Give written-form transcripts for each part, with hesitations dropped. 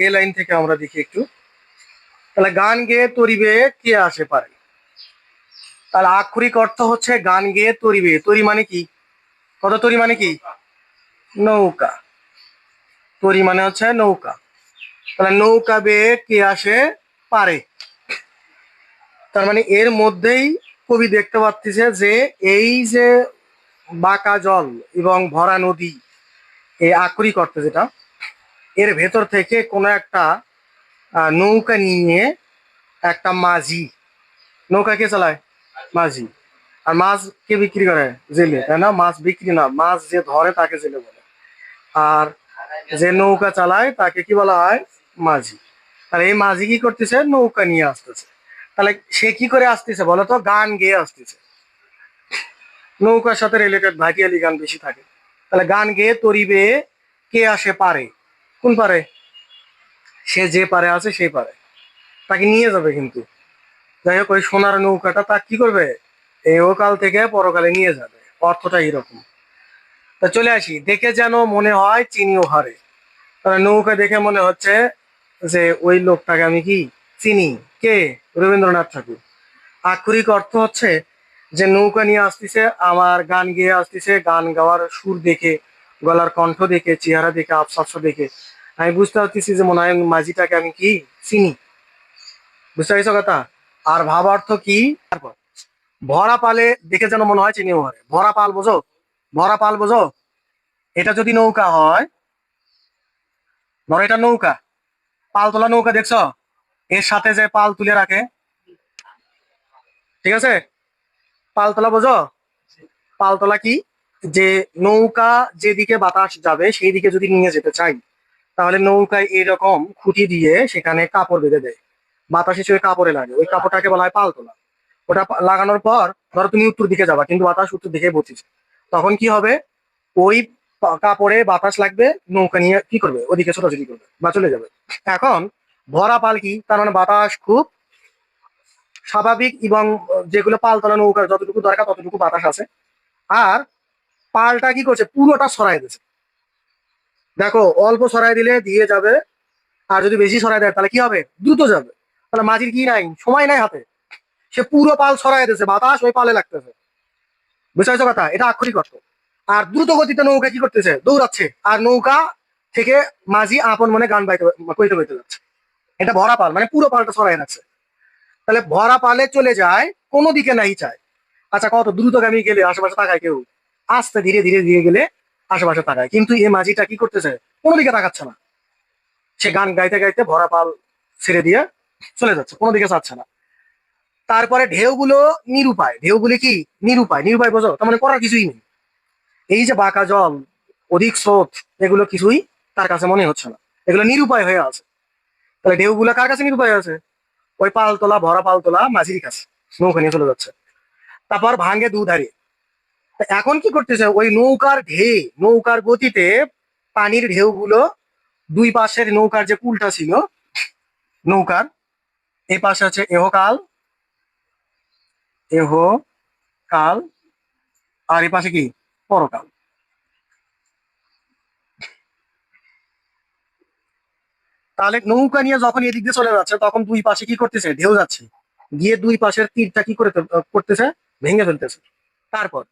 এ line থেকে আমরা দেখি একটু। তাহলে গান গেয়ে তরিবে কে আসে পারে। তাহলে আক্ষরিক অর্থ হচ্ছে গান গেয়ে তরিবে। তরি মানে কি? কত তরি মানে কি? নৌকা। তরি মানে হচ্ছে নৌকা। তাহলে নৌকা বেয়ে কে আসে পারে। তার মানে এর মধ্যেই কবি দেখতে পাচ্ছেন যে এই যে বাঁকা জল এবং ভরা নদী, এই আক্ষরিক অর্থে যেটা, এর ভেতর থেকে কোনো একটা নৌকা নিয়ে একটা মাঝি, নৌকা কে চালায়? মাঝি। আর মাছ কে বিক্রি করে? জেলে, তাই না? মাছ বিক্রি না, মাছ যে ধরে তাকে জেলে বলে। আর যে নৌকা চালায় তাকে কি বলা হয়? মাঝি। তাহলে এই মাঝি কি করতেছে? নৌকা নিয়ে আসতেছে। তাহলে সে কি করে আসতেছে বলতো? গান গেয়ে আসতেছে। নৌকার সাথে রিলেটেড ভাটিয়ালি গান বেশি থাকে। তাহলে গান গেয়ে তরিবে কে আসে পারে। কোন পারে? সে যে পারে আছে সেই পারে। তাকে নিয়ে যাবে কিন্তু। যাই হোক, ওই সোনার নৌকাটা তা কি করবে? এই ওকাল থেকে পরকালে নিয়ে যাবে। অর্থটা এরকম। তা চলে আসি। দেখে যেন মনে হয় চিনিও হারে। তাহলে নৌকা দেখে মনে হচ্ছে যে ওই লোকটাকে আমি কি চিনি। কে? রবীন্দ্রনাথ ঠাকুর। আক্ষরিক অর্থ হচ্ছে যে নৌকা নিয়ে আসতেছে, আমার গান গেয়ে আসতেছে, গান গাওয়ার সুর দেখে, গলার কণ্ঠ দেখে, চেহারা দেখে, আবসাস্য দেখে আমি বুঝতে পারতেছি যে মনে হয় মাঝিটাকে আমি কি চিনি। বুঝতে পারছো কথা? আর ভাবার্থ কি? তারপর ভরা পালে দেখে যেন মনে হয় চিনিও হারে। ভরা পাল বোঝো? ভরা পাল বোঝো? এটা যদি নৌকা হয়, ধরো এটা নৌকা, পাল তোলা নৌকা দেখছো? এর সাথে যে পাল তুলে রাখে, ঠিক আছে? পাল তোলা বোঝো? পাল তোলা কি? যে নৌকা যেদিকে বাতাস যাবে সেই দিকে যদি নিয়ে যেতে চাই, তাহলে নৌকায় এরকম খুঁটি দিয়ে সেখানে কাপড় বেঁধে দেয়। বাতাস হিসেবে কাপড়ে লাগে, ওই কাপড়টাকে বলা হয় পাল তোলা। ওটা লাগানোর পর ধরো তুমি উত্তর দিকে যাবা, কিন্তু বাতাস উত্তর দিকে বইছে, তখন কি হবে? ওই কাপড়ে বাতাস লাগবে, নৌকা নিয়ে কি করবে? ওদিকে ছোটাছুটি করবে বা চলে যাবে। এখন ভরা পাল কি? তার মানে বাতাস খুব স্বাভাবিক, এবং যেগুলো পাল তোলা নৌকার যতটুকু দরকার ততটুকু বাতাস আছে। আর পালটা কি করছে? পুরোটা সরাই দিচ্ছে। দেখো, অল্প সরাই দিলে দিয়ে যাবে, আর যদি বেশি সরাই দেয় তাহলে কি হবে? দ্রুত যাবে। তাহলে মাঝির কি নাই? সময় নাই হাতে। সে পুরো পাল সরাই দিয়েছে, বাতাস ওই পালে লাগতেছে। বুঝতে পারছো কথা? এটা আক্ষরিক অর্থ। আর দ্রুত গতিতে নৌকা কি করতেছে? দৌড়াচ্ছে। আর নৌকা থেকে মাঝি আপন মনে গান বাইতে কইতে কইতে যাচ্ছে। এটা ভরা পাল, মানে পুরো পালটা সরাই রাখছে। তাহলে ভরা পালে চলে যায়, কোনো দিকে নাই চায়। আচ্ছা, কত দ্রুতগামী গেলে আশেপাশে তাকায় কেউ? আস্তে ধীরে ধীরে ধীরে গেলে আশেপাশে তাকায়, কিন্তু এই মাঝিটা কি করতেছে? কোনো দিকে তাকাচ্ছে না। সে গান গাইতে গাইতে ভরা পাল ছেড়ে দিয়ে চলে যাচ্ছে, কোনো দিকে চাচ্ছে না। তারপরে ঢেউগুলো নিরুপায়। ঢেউগুলি কি? নিরুপায়। নিরুপায় বোঝো? তার মানে করার কিছুই নেই। এই যে বাঁকা জল, অধিক স্রোত, এগুলো কিছুই তার কাছে মনে হচ্ছে না। এগুলো নিরুপায় হয়ে আছে। তাহলে ঢেউগুলো কার কাছে নিরুপায় আছে? ওই পালতোলা, ভরা পালতোলা মাঝির কাছে। নৌকা নিয়ে চলে যাচ্ছে। তারপর ভাঙ্গে দুধারে। এখন কি করতেছে? ওই নৌকার নৌকার গতিতে পানির ঢেউগুলো দুই পাশের নৌকার যে কুলটা ছিল নৌকার, এই পাশে আছে এহকাল, এহ কাল, আর এই পাশে কি? পরকাল। তাহলে নৌকা নিয়ে যখন এদিক দিয়ে চলে যাচ্ছে, তখন দুই পাশে কি করতেছে? ঢেউ যাচ্ছে, গিয়ে দুই পাশের তীরটা কি করে করতেছে? ভেঙে ফেলতেছে। তারপর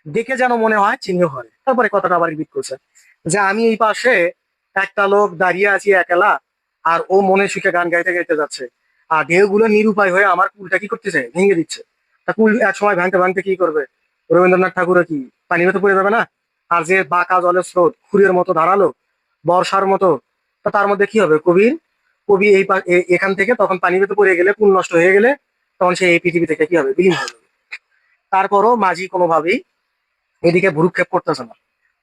দেখে যেন মনে হয় চিহ্ন হয়। তারপরে কথাটা আবার রিপিট করছে যে আমি এই পাশে একটা লোক দাঁড়িয়ে আছি একলা, আর ও মনে সুখে গান গাইতে গাইতে যাচ্ছে, আর ঢেউগুলো নিরুপায় হয়ে আমার কুলটা কি করতেছে? ভেঙে দিচ্ছে। তা কুল এক সময় ভাঙতে ভাঙতে কি করবে? রবীন্দ্রনাথ ঠাকুরের কি পানির মতো পড়ে যাবে না? আর যে বাঁকা জলের স্রোত খুঁড়ের মতো ধারালো, বর্ষার মতো, তা তার মধ্যে কি হবে? কবি এই এখান থেকে তখন পানির মতো পড়ে গেলে, কুল নষ্ট হয়ে গেলে, তখন সে এই পৃথিবী থেকে কি হবে? বিলীন হয়ে যাবে। তারপরও মাঝি কোনোভাবেই এদিকে ভ্রুক্ষেপ করতেছে না।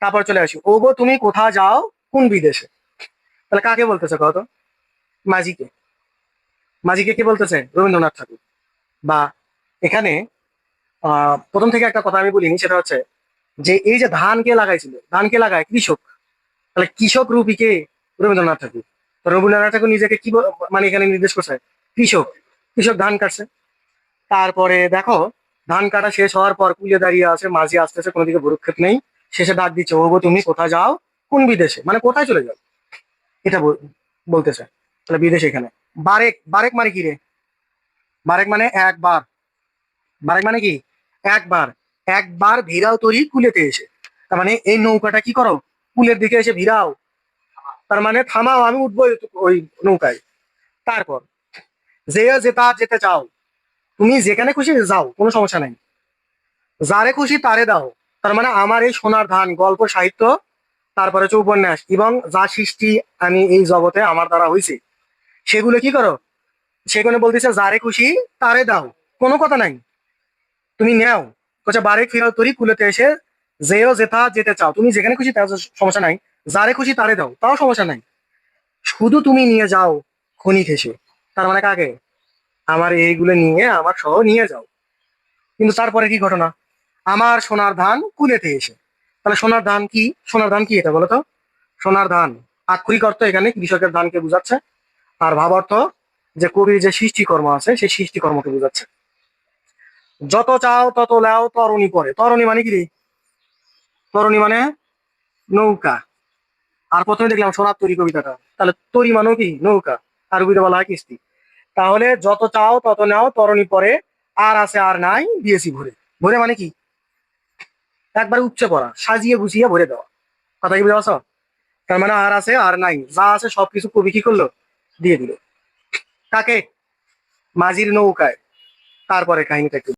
তারপর চলে আসি, ও গো তুমি কোথা যাও কোন বিদেশে। তাহলে কাকে বলতেছে কত? মাঝিকে। মাঝিকে কে বলতেছে? রবীন্দ্রনাথ ঠাকুর। বা এখানে প্রথম থেকে একটা কথা আমি বলিনি, সেটা হচ্ছে যে এই যে ধান কে লাগাইছিল, ধান কে লাগায়? কৃষক। তাহলে কৃষক রূপী কে? রবীন্দ্রনাথ ঠাকুর। তো রবীন্দ্রনাথ ঠাকুর নিজেকে কি মানে এখানে নির্দেশ করছে? কৃষক। কৃষক ধান কাটছে। তারপরে দেখো, ধান কাটা শেষ হওয়ার পর কুলে দাঁড়িয়ে আছে, মাঝি আসতেছে, কোনো দিকে ভ্রুক্ষেপ নেই। শেষে ডাক দিচ্ছে, ও গো তুমি কোথায় যাও কোন বিদেশে, মানে কোথায় চলে যাও। এটা বলতেছে, তাহলে বিদেশ এখানে। বারেক, বারেক মানে কি রে? বারেক মানে একবার। বারেক মানে কি? একবার। একবার ভিড়াও তরি কুলেতে এসে। তার মানে এই নৌকাটা কি করো, কুলের দিকে এসে ভিড়াও। তার মানে থামাও, আমি উঠবো ওই নৌকায়। তারপর যে যেটা যেতে চাও, তুমি যেখানে খুশি যাও, কোনো সমস্যা নাই। যারে খুশি তারে দাও। তার মানে আমার এই সোনার ধান, গল্প সাহিত্য, তারপরে হচ্ছে উপন্যাস এবং যা সৃষ্টি আমি এই জগতে আমার দ্বারা হয়েছে, সেগুলো কি করো, সেখানে বলতেছে যারে খুশি তারে দাও, কোনো কথা নাই, তুমি নেও। বলছে বারেক ফিরাও তরি কুলেতে এসে, যেও যেথা যেতে চাও, তুমি যেখানে খুশি তাও সমস্যা নাই। যারে খুশি তারে দাও, তাও সমস্যা নাই। শুধু তুমি নিয়ে যাও খনি ঘেঁষে। তার মানে কাকে? আমার এইগুলো নিয়ে আমার সহ নিয়ে যাও। কিন্তু তারপরে কি ঘটনা? আমার সোনার ধান কুলেতে এসে। তাহলে সোনার ধান কি? সোনার ধান কি এটা বলো তো? সোনার ধান আক্ষরিক অর্থ এখানে কৃষকের ধানকে বোঝাচ্ছে। আর ভাব অর্থ যে কবির যে সৃষ্টিকর্ম আছে সেই সৃষ্টিকর্মকে বোঝাচ্ছে। যত চাও তত লাও তরণী পরে। তরণী মানে কি রে? তরণী মানে নৌকা। আর প্রথমে দেখলাম সোনার তরী কবিতাটা, তাহলে তরী মানেও কি? নৌকা। আরবিতে বলা হয় কিস্তি। তাহলে যত চাও তত নাও তরণী পরে, আর আছে আর নাই দিয়েছি ভরে। ভরে মানে কি? একবার উপচে পড়া, সাজিয়ে গুছিয়ে ভরে দেওয়া। কথা কি বুঝতে পারছো? তার মানে আর আছে আর নাই, যা আছে সবকিছু কবি কি করলো, দিয়ে দিল। কাকে? মাঝির নৌকায়। তারপরে কাহিনীটা একটু